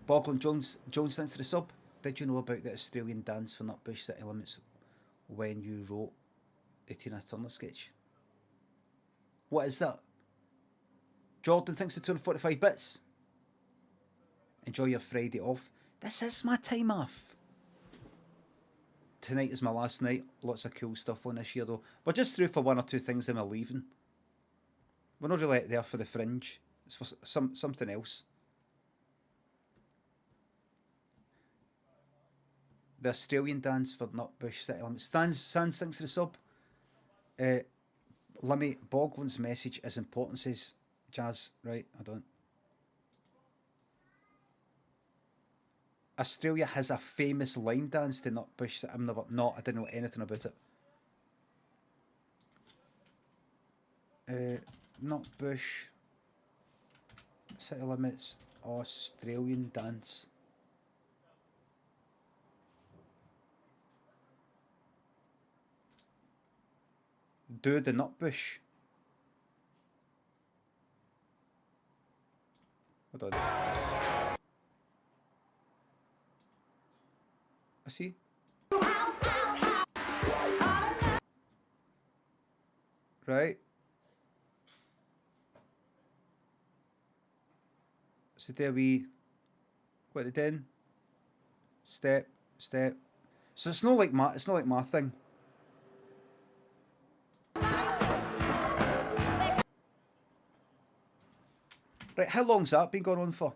Boglin Jones, thanks to the sub. Did you know about the Australian dance for Nutbush City Limits when you wrote the Tina Turner sketch? What is that? Jordan, thanks for 245 bits. Enjoy your Friday off. This is my time off. Tonight is my last night. Lots of cool stuff on this year though. We're just through for one or two things then we're leaving. We're not really there for the fringe. It's for something else. The Australian dance for Nutbush City Limits. Sans, thanks to the sub. Limmy, Boglin's message is important, says Jazz. Right, I don't. Australia has a famous line dance to Nutbush. I didn't know anything about it. Nutbush City Limits Australian dance. Do the Nutbush. Hold on. I see. Right. So there we got it in. Step. So it's not like my thing. Right, how long's that been going on for?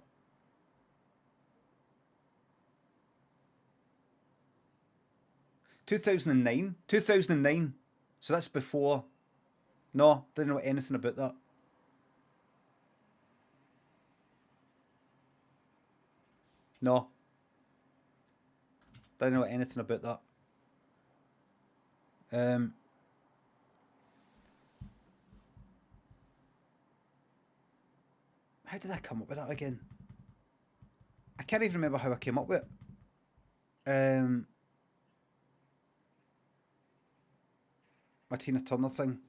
(2009). 2009. So that's before. No, didn't know anything about that. No. Didn't know anything about that. How did I come up with that again? I can't even remember how I came up with it. My Tina Turner thing.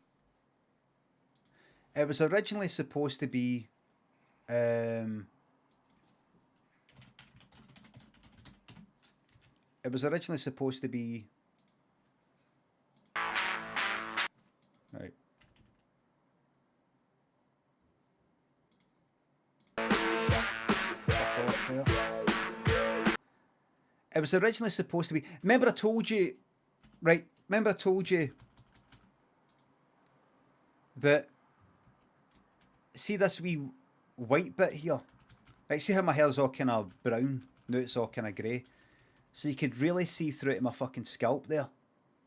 It was originally supposed to be right. It was originally supposed to be. Remember I told you, right? Remember I told you that. See this wee white bit here, right? See how my hair's all kind of brown now? It's all kind of grey, so you could really see through to my fucking scalp there,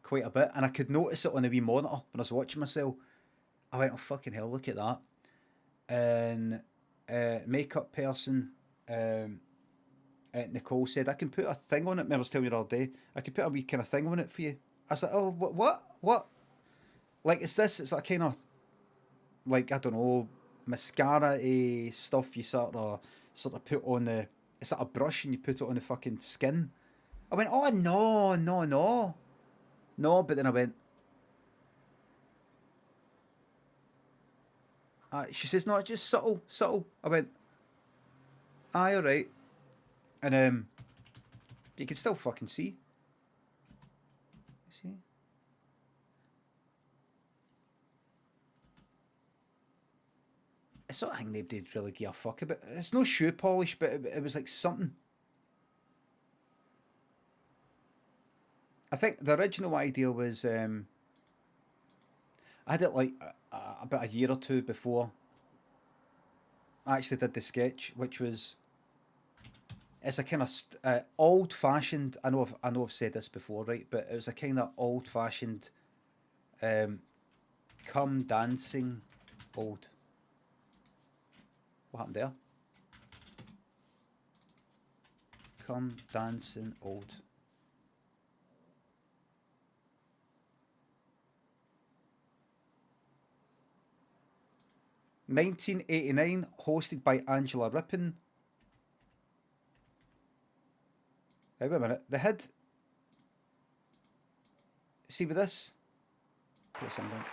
quite a bit, and I could notice it on the wee monitor when I was watching myself. I went, oh fucking hell, look at that. And makeup person. Nicole said, I can put a thing on it. I was telling you the other day, I could put a wee kind of thing on it for you. I was like, oh, what? Like, it's like kind of, like, I don't know, mascara stuff you sort of put on the, it's like a brush and you put it on the fucking skin. I went, oh, no. But then I went, she says, no, it's just subtle. I went, aye, alright. And you can still fucking see. See? It's not a thing nobody really give a fuck about. It's no shoe polish, but it was like something. I think the original idea was I had it like about a year or two before I actually did the sketch, which was, it's a kind of old-fashioned. I know I've said this before, right? But it was a kind of old-fashioned, come dancing, old. What happened there? Come dancing, old. (1989), hosted by Angela Rippon. Hey, wait a minute. The head. See with this? Put some down.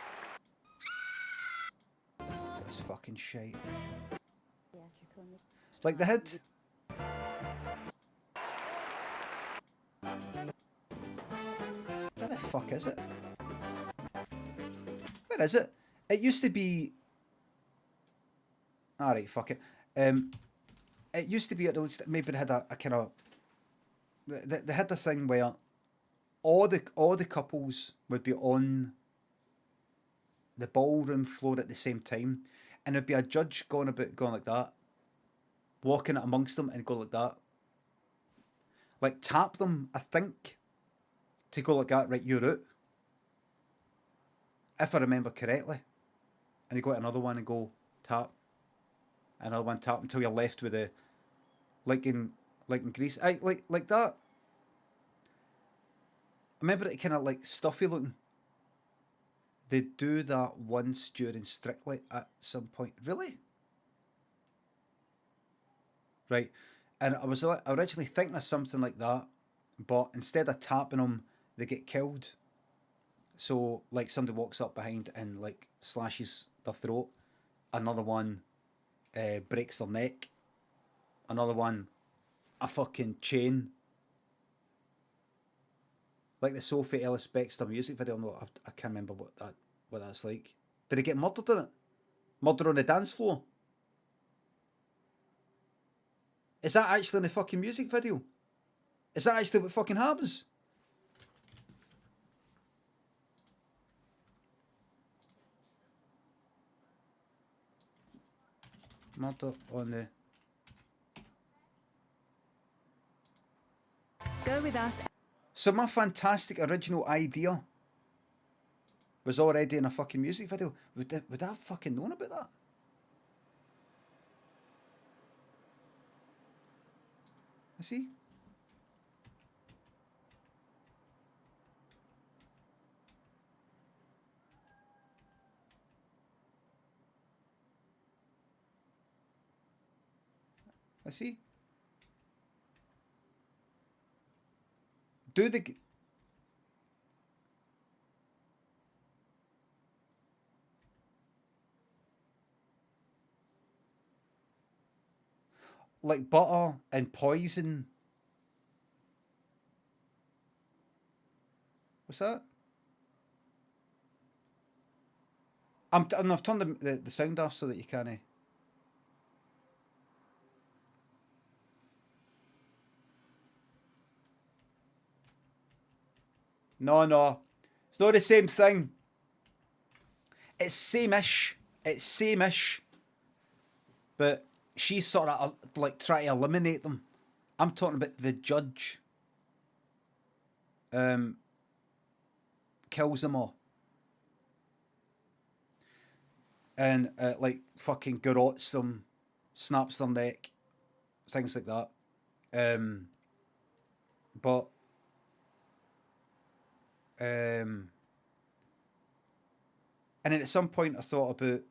This fucking shite. Like the head. fuck is it? Where is it? It used to be... Alright, fuck it. It used to be, at least, maybe they had a kind of... They had the thing where all the couples would be on the ballroom floor at the same time, and there'd be a judge going like that, walking it amongst them and go like that. Like tap them, I think, to go like that, right, you're out. If I remember correctly. And you go to another one and go tap. Another one tap until you're left with the like in Greece. Like that. I remember it kind of like stuffy looking. They do that once during Strictly at some point. Really? Right. And I was originally thinking of something like that, but instead of tapping them, they get killed. So, like, somebody walks up behind and, like, slashes their throat. Another one breaks their neck. Another one, a fucking chain. Like the Sophie Ellis Bextor music video. No, I can't remember what that's like. Did he get murdered in it? Murder on the dance floor? Is that actually in the fucking music video? Is that actually what fucking happens? Murder on the... Go with us. So my fantastic original idea was already in a fucking music video. Would I have fucking known about that? I see. I see. Do the... Like butter and poison. What's that? I've turned the sound off so that you can't... No. It's not the same thing. It's same-ish. It's same-ish. But she's sort of like trying to eliminate them. I'm talking about the judge. Kills them all. And like fucking garrots them, snaps their neck, things like that. But and then at some point I thought about,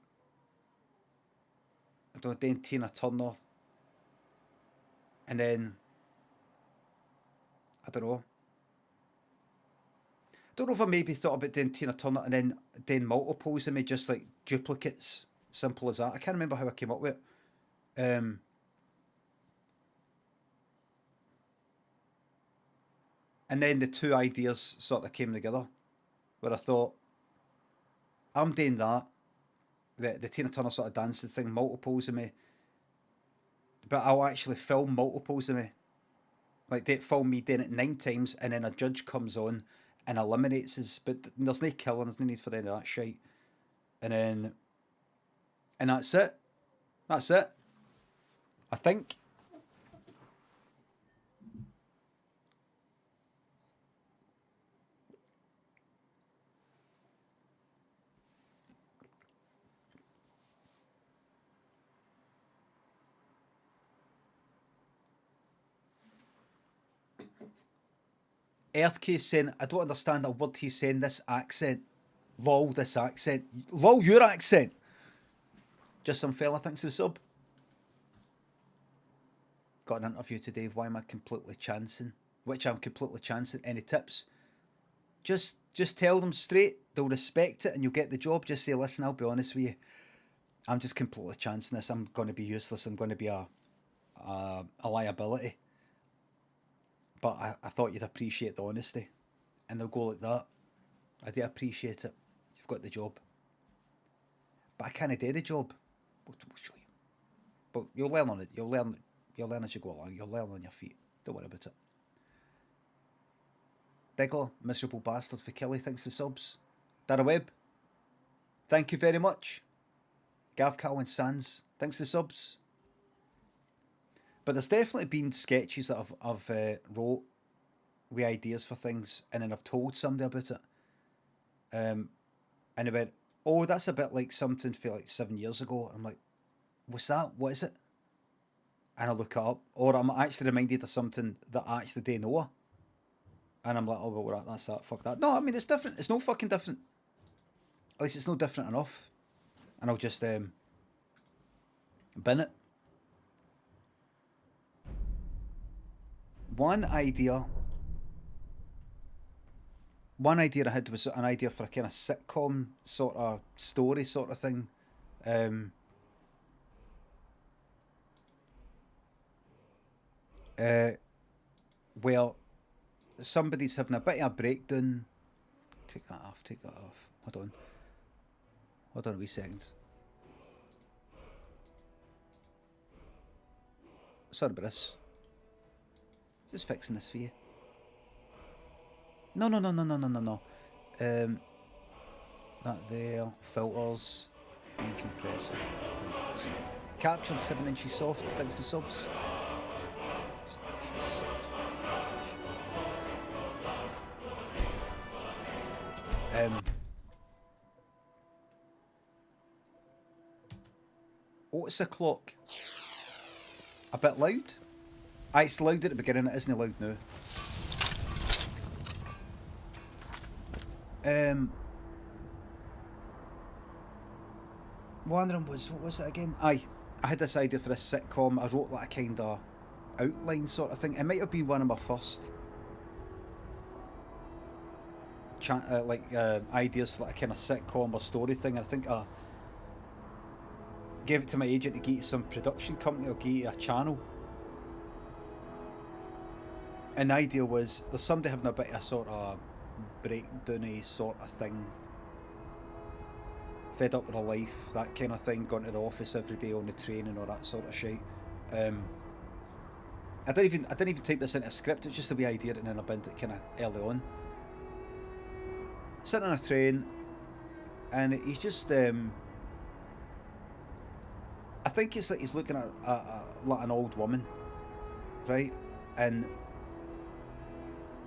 I don't know, doing Tina Turner, and then I don't know if I maybe thought about doing Tina Turner and then doing multiples of me, just like duplicates, simple as that. I can't remember how I came up with it. And then the two ideas sort of came together, where I thought, I'm doing that, the Tina Turner sort of dancing thing, multiples of me, but I'll actually film multiples of me. Like, they film me doing it 9 times, and then a judge comes on and eliminates us, but there's no killing, there's no need for any of that shit. And that's it. That's it. I think. Earthcase saying, I don't understand a word he's saying, this accent. Lol, this accent. Lol, your accent. Just some fella thinks of sub. Got an interview today. Why am I completely chancing? Which I'm completely chancing. Any tips? Just tell them straight. They'll respect it and you'll get the job. Just say, listen, I'll be honest with you. I'm just completely chancing this. I'm going to be useless. I'm going to be a liability. But I thought you'd appreciate the honesty. And they'll go like that. I do appreciate it. You've got the job. But I can't do the job. We'll show you. But you'll learn on it. You'll learn as you go along. You'll learn on your feet. Don't worry about it. Diggler, miserable bastard for Kelly, thanks for subs. Dara Webb, thank you very much. Gav Cowan Sands, thanks for subs. But there's definitely been sketches that I've wrote with ideas for things, and then I've told somebody about it. And they went, oh, that's a bit like something for like 7 years ago. I'm like, what's that? What is it? And I look it up, or I'm actually reminded of something that I actually do know. And I'm like, oh, well, that's that. Fuck that. No, I mean, it's different. It's no fucking different. At least it's no different enough. And I'll just bin it. One idea I had was an idea for a kind of sitcom sort of story sort of thing. Where somebody's having a bit of a breakdown. Take that off. Hold on a wee second. Sorry about this. Just fixing this for you. No. That there. Filters. And compressor. Captured 7 inches soft. Thanks to subs. What's the clock? A bit loud? It's loud at the beginning, it isn't loud now. One of them was, what was it again? I had this idea for a sitcom. I wrote like a kind of outline sort of thing. It might have been one of my first ideas for like a kind of sitcom or story thing. I think I gave it to my agent to get some production company or get a channel. And the idea was there's somebody having a bit of sort of breakdowny sort of thing, fed up with her life, that kind of thing, going to the office every day on the train and all that sort of shit. I didn't even type this into a script. It's just a wee idea, and then I binned it kind of early on. Sitting on a train, and he's just I think it's like he's looking at like an old woman, right? And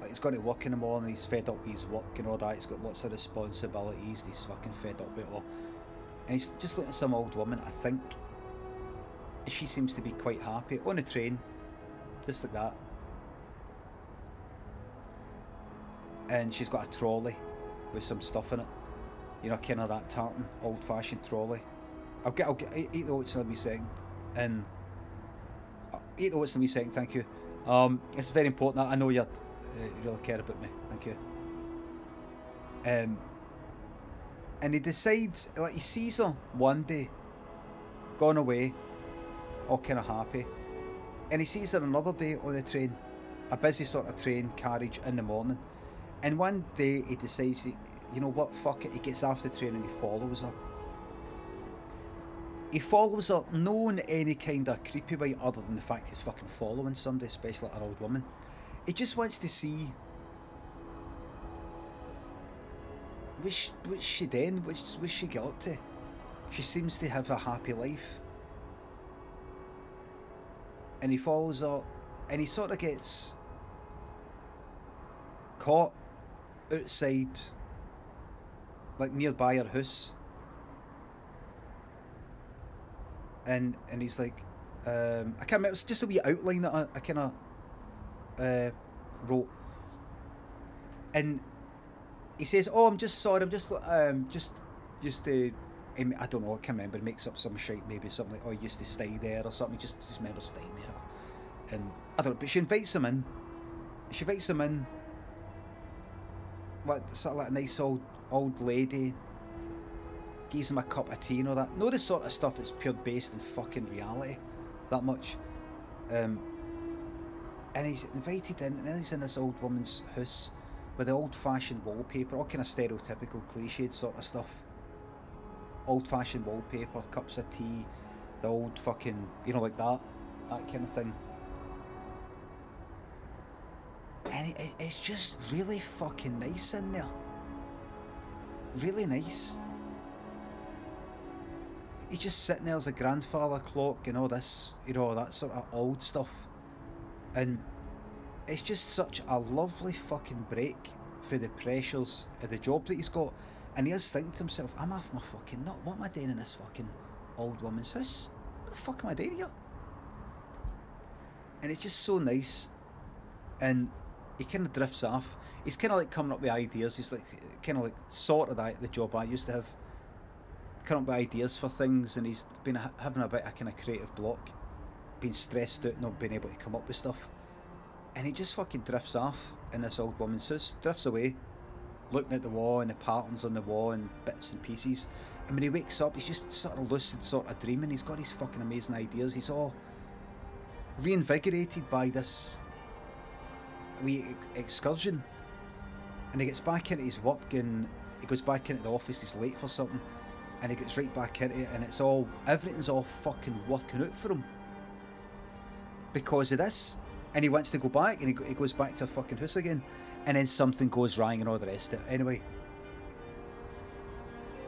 like he's got to work in the morning, he's fed up with his work and all that, he's got lots of responsibilities, he's fucking fed up with it all. And he's just looking at some old woman, I think. She seems to be quite happy, on a train, just like that. And she's got a trolley with some stuff in it. You know, kind of that tartan, old-fashioned trolley. I'll get 8 notes in a wee second. And 8 notes in a wee second, thank you. It's very important. I know you really care about me. Thank you. And he decides, like, he sees her one day, gone away, all kind of happy, and he sees her another day on a train, a busy sort of train carriage in the morning, and one day he decides, you know what, fuck it, he gets off the train and he follows her. He follows her, not in any kind of creepy way other than the fact he's fucking following somebody, especially like an old woman. He just wants to see what's she doing, what's she get up to. She seems to have a happy life. And he follows her, and he sort of gets caught outside, like nearby her house. And he's like, I can't remember, it's just a wee outline that I kind of wrote. And he says, oh, I'm just sorry, I'm just I don't know, I can't remember, he makes up some shit, maybe something like, oh, I used to stay there or something, just remember staying there. And I don't know, but she invites him in. Like, sort of like a nice old lady, gives him a cup of tea and all that. No, this sort of stuff is pure based in fucking reality, that much. And he's invited in, and then he's in this old woman's house with the old-fashioned wallpaper, all kind of stereotypical, cliched sort of stuff. Old-fashioned wallpaper, cups of tea, the old fucking, you know, like that kind of thing. And it's just really fucking nice in there. Really nice. He's just sitting there as a grandfather clock and all this, you know, that sort of old stuff. And it's just such a lovely fucking break for the pressures of the job that he's got. And he is thinking to himself, I'm off my fucking nut. What am I doing in this fucking old woman's house? What the fuck am I doing here? And it's just so nice. And he kind of drifts off. He's kind of like coming up with ideas. He's like, kind of like sort of the job I used to have. Coming up with ideas for things, and he's been having a bit of kind of creative block. Being stressed out, not being able to come up with stuff. And he just fucking drifts off in this old woman's house. Drifts away. Looking at the wall and the patterns on the wall and bits and pieces. And when he wakes up, he's just sort of lucid, sort of dreaming. He's got these fucking amazing ideas. He's all reinvigorated by this wee excursion. And he gets back into his work and he goes back into the office. He's late for something. And he gets right back into it. And it's all, everything's all fucking working out for him. Because of this. And he wants to go back, and he goes back to a fucking house again. And then something goes wrong and all the rest of it. Anyway,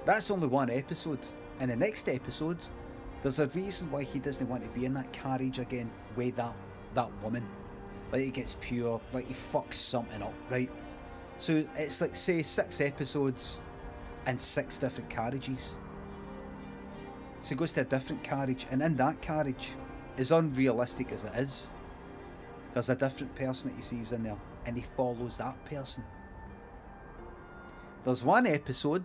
that's only one episode. In the next episode, there's a reason why he doesn't want to be in that carriage again with that woman. Like, it gets pure, like he fucks something up, right? So it's like, say, 6 episodes and 6 different carriages. So he goes to a different carriage, and in that carriage, as unrealistic as it is, there's a different person that he sees in there, and he follows that person. There's one episode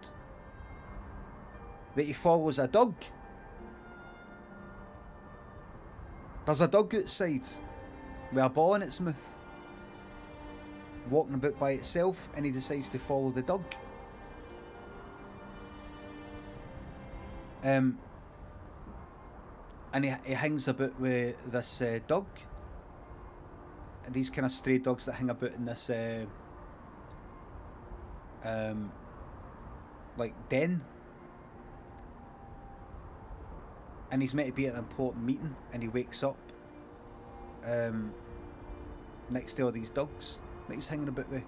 that he follows a dog. There's a dog outside with a ball in its mouth, walking about by itself, and he decides to follow the dog. And he hangs about with this dog. And these kind of stray dogs that hang about in this like den. And he's meant to be at an important meeting, and he wakes up next to all these dogs that he's hanging about with,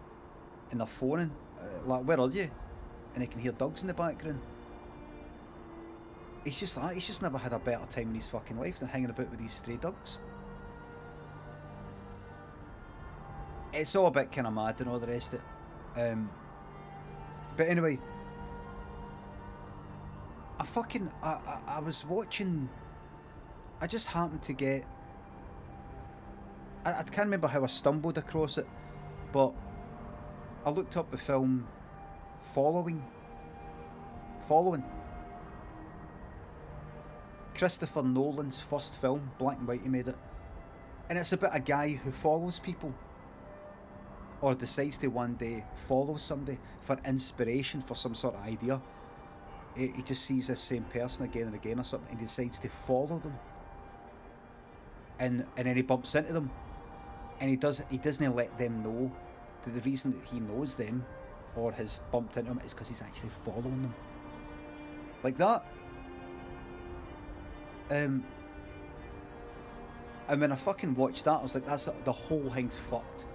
and they're phoning, like, where are you? And he can hear dogs in the background. He's just never had a better time in his fucking life than hanging about with these stray dogs. It's all a bit kind of mad and all the rest of it. But anyway, I was watching, I just happened to get, I can't remember how I stumbled across it, but I looked up the film Following. Christopher Nolan's first film, black and white, he made it. And it's about a guy who follows people, or decides to one day follow somebody for inspiration for some sort of idea. He just sees this same person again and again or something, and he decides to follow them. And then he bumps into them, and he doesn't let them know that the reason that he knows them or has bumped into them is because he's actually following them. Like that. And when I fucking watched that, I was like, the whole thing's fucked.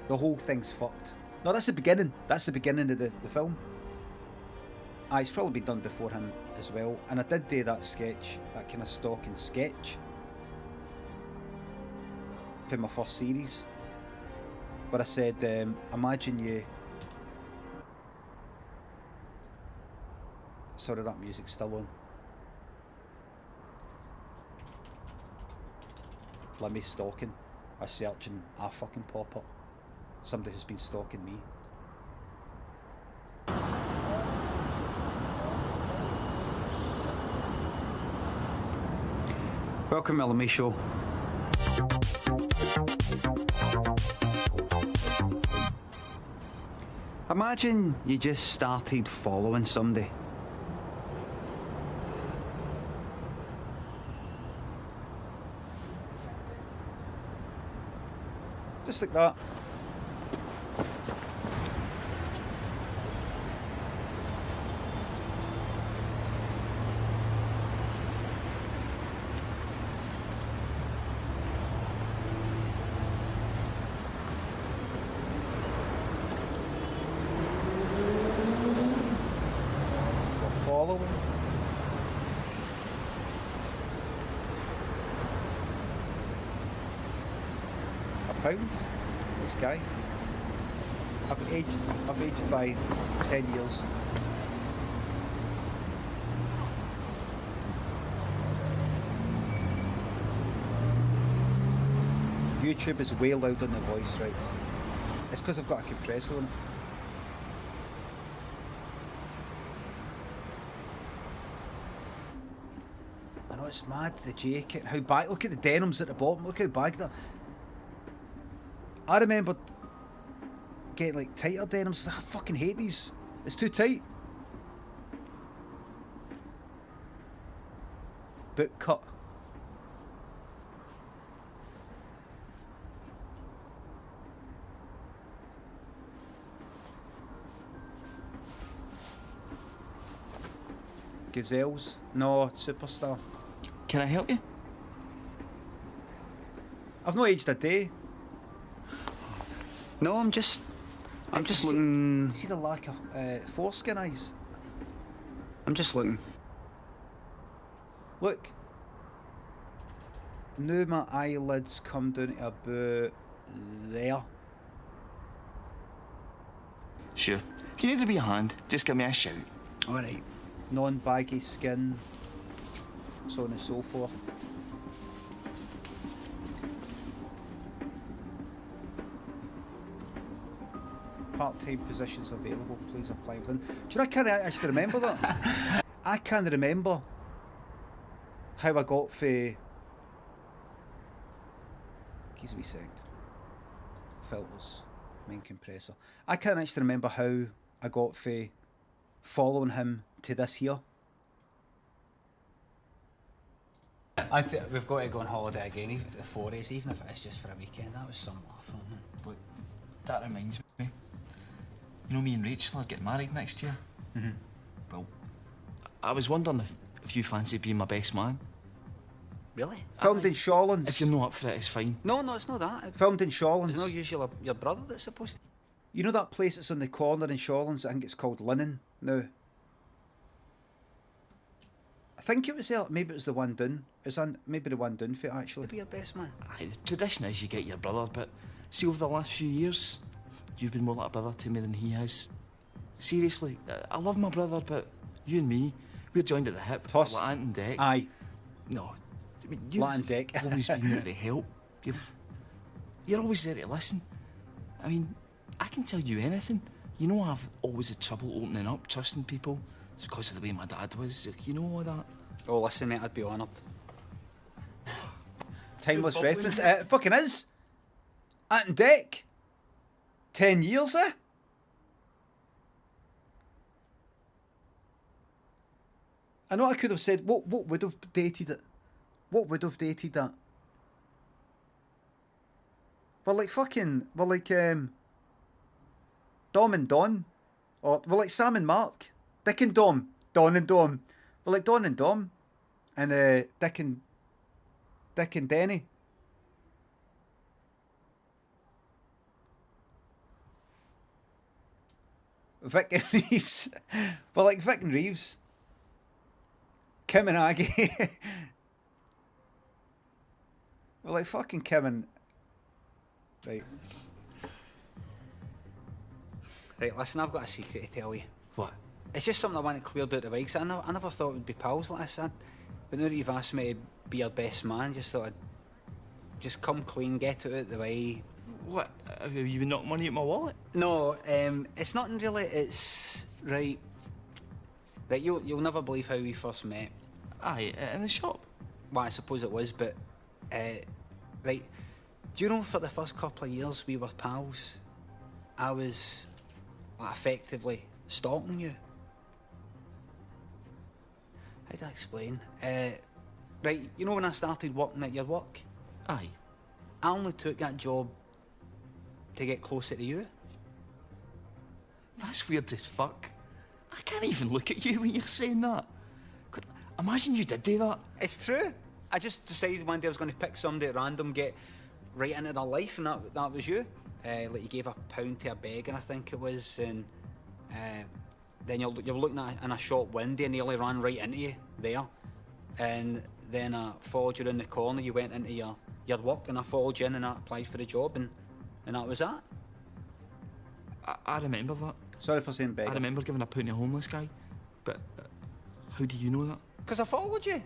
The whole thing's fucked. No, that's the beginning. That's the beginning of the film. It's probably been done before him as well. And I did do that sketch, that kind of Stalking Sketch, for my first series, where I said, imagine you... Sorry, that music's still on. Limmy stalking. I search and I fucking pop up. Somebody who's been stalking me. Welcome to the Limmy Show. Imagine you just started following somebody. Just like that. following. £1. This guy. I've aged by 10 years. YouTube is way loud on the voice, right? It's because I've got a compressor on it. I know it's mad, the jacket, how bag. Look at the denims at the bottom. Look how baggy they're. I remember getting like tighter denims. I fucking hate these. It's too tight. Boot cut. Gazelles? No, Superstar. Can I help you? I've not aged a day. No, I'm just looking. See the lack of foreskin eyes? I'm just looking. Look. Now my eyelids come down to about there. Sure. If you need to be a hand, just give me a shout. Alright. Non-baggy skin, so on and so forth. Part-time positions available, please apply within. Do you know, I can't actually remember that. I can't remember how I got for... Keys a wee second. Filters, main compressor. I can't actually remember how I got for following him to this here. We've got to go on holiday again, even the 40s, even if it's just for a weekend. That was some laugh, man. But that reminds me. You know, me and Rachel are getting married next year. Mm-hmm. Well, I was wondering if you fancy being my best man. Really? Filmed in Shawlands. If you're not up for it, it's fine. No, it's not that. Filmed in Shawlands. It's not usually your brother that's supposed to. You know that place that's on the corner in Shawlands? I think it's called Linen now. I think it was there. Maybe it was the one down. It's maybe the one down for it, actually. To be your best man. Aye, the tradition is you get your brother, but see, over the last few years, you've been more like a brother to me than he has. Seriously, I love my brother, but you and me, we're joined at the hip. Tusk. Like Ant and Deck. Aye. No, I mean, you've Latin Deck. always been there to help. You're always there to listen. I mean, I can tell you anything. You know, I've always had trouble opening up, trusting people. It's because of the way my dad was. You know all that. Oh, listen, mate, I'd be honoured. Timeless reference. It fucking is. Ant and Deck. 10 years, eh? I know I could have said, what would have dated it? What would have dated that? We're like Dom and Don. Or we're like Sam and Mark. Dick and Dom. Don and Dom. We're like Don and Dom. And Dick and Denny. Vic and Reeves. We're like Vic and Reeves. Kim and Aggie. We're like fucking Kim and... Right. Right, listen, I've got a secret to tell you. What? It's just something I want cleared out the way, 'cause I never thought we'd be pals like this. But now that you've asked me to be your best man, just thought I'd just come clean, get it out the way. What? Have you been knocking money at my wallet? No, it's nothing really. It's... Right, you'll never believe how we first met. Aye, in the shop. Well, I suppose it was, but... right, do you know for the first couple of years we were pals, I was like, effectively stalking you? How do I explain? Right, you know when I started working at your work? Aye. I only took that job to get closer to you. That's weird as fuck. I can't even look at you when you're saying that. God, imagine you did do that. It's true. I just decided one day I was going to pick somebody at random, get right into their life, and that was you. Like you gave £1 to a beggar, I think it was, and then you're looking at in a shop window and nearly ran right into you there. And then I followed you in the corner, you went into your work, and I followed you in and I applied for the job, and that was that. I remember that. Sorry for saying beggar. I remember giving a pound to a homeless guy, but how do you know that? Because I followed you.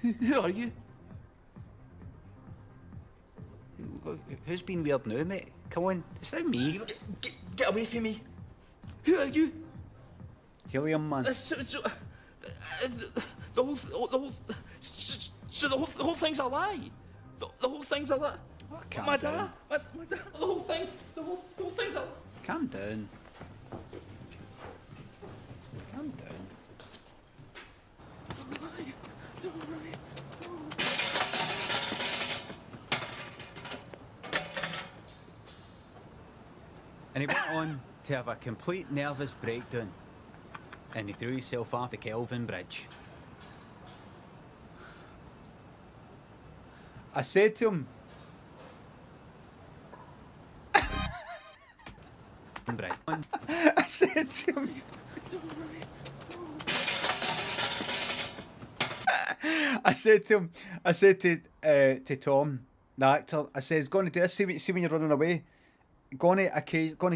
Who are you? Who's been weird now, mate? Come on, it's not me. Get away from me. Who are you? Helium man. The whole thing's a lie. The whole thing's a lie. Oh, calm my down. dad, the whole thing's a lie. Calm down. Calm down. And he went on to have a complete nervous breakdown, and he threw himself off the Kelvin Bridge. I said to him, I said to him, I said to Tom, the actor, I says, going to do this, see when you're running away, going to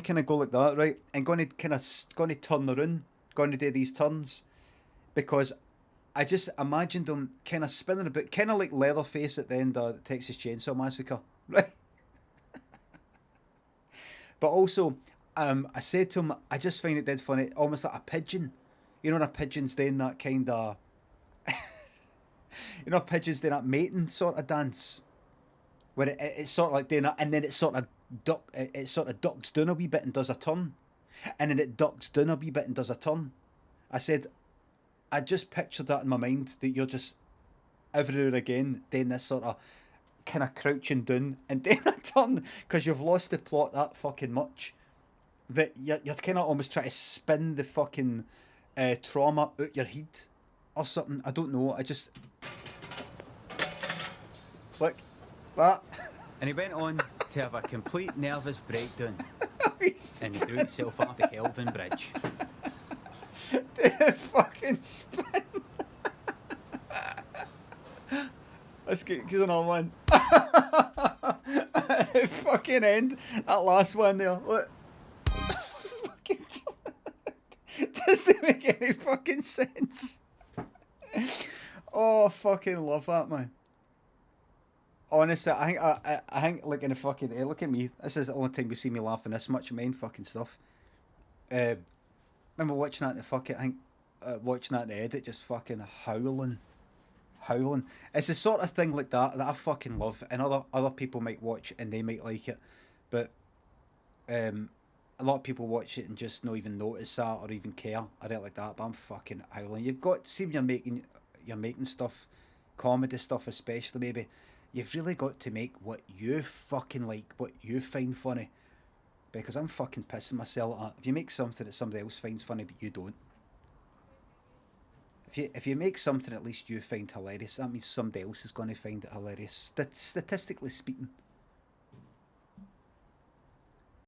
kind of go like that, right, and going to turn around, going to do these turns, because I just imagined him kind of spinning about, kind of like Leatherface at the end of the Texas Chainsaw Massacre, right? But also, I said to him, I just find it dead funny, almost like a pigeon. You know when a pigeon's doing that kind of, you know, pigeons doing that mating sort of dance, where it's sort of like doing that, and then it sort of ducks down a wee bit and does a turn, and then it ducks down a wee bit and does a turn. I said, I just pictured that in my mind, that you're just every now and again doing this sort of kind of crouching down and doing a turn, because you've lost the plot that fucking much that you're kind of almost trying to spin the fucking trauma out your head or something. I don't know. I just look that. And he went on to have a complete nervous breakdown, and he threw himself off the Kelvin Bridge. The fucking spin. Let's get another one. Fucking end. That last one there. Look. Doesn't make any fucking sense. Oh, fucking love that, man. Honestly, I think like in the fucking look at me. This is the only time you see me laughing this much at my own fucking stuff. Remember watching that in the fucking, I think, watching that in the edit, just fucking howling. It's the sort of thing like that I fucking love, and other people might watch and they might like it, but a lot of people watch it and just not even notice that or even care or anything like that. But I'm fucking howling. You've got, see when you're making stuff, comedy stuff especially, maybe, you've really got to make what you fucking like, what you find funny, because I'm fucking pissing myself at. If you make something that somebody else finds funny but you don't, if you make something at least you find hilarious, that means somebody else is going to find it hilarious, statistically speaking.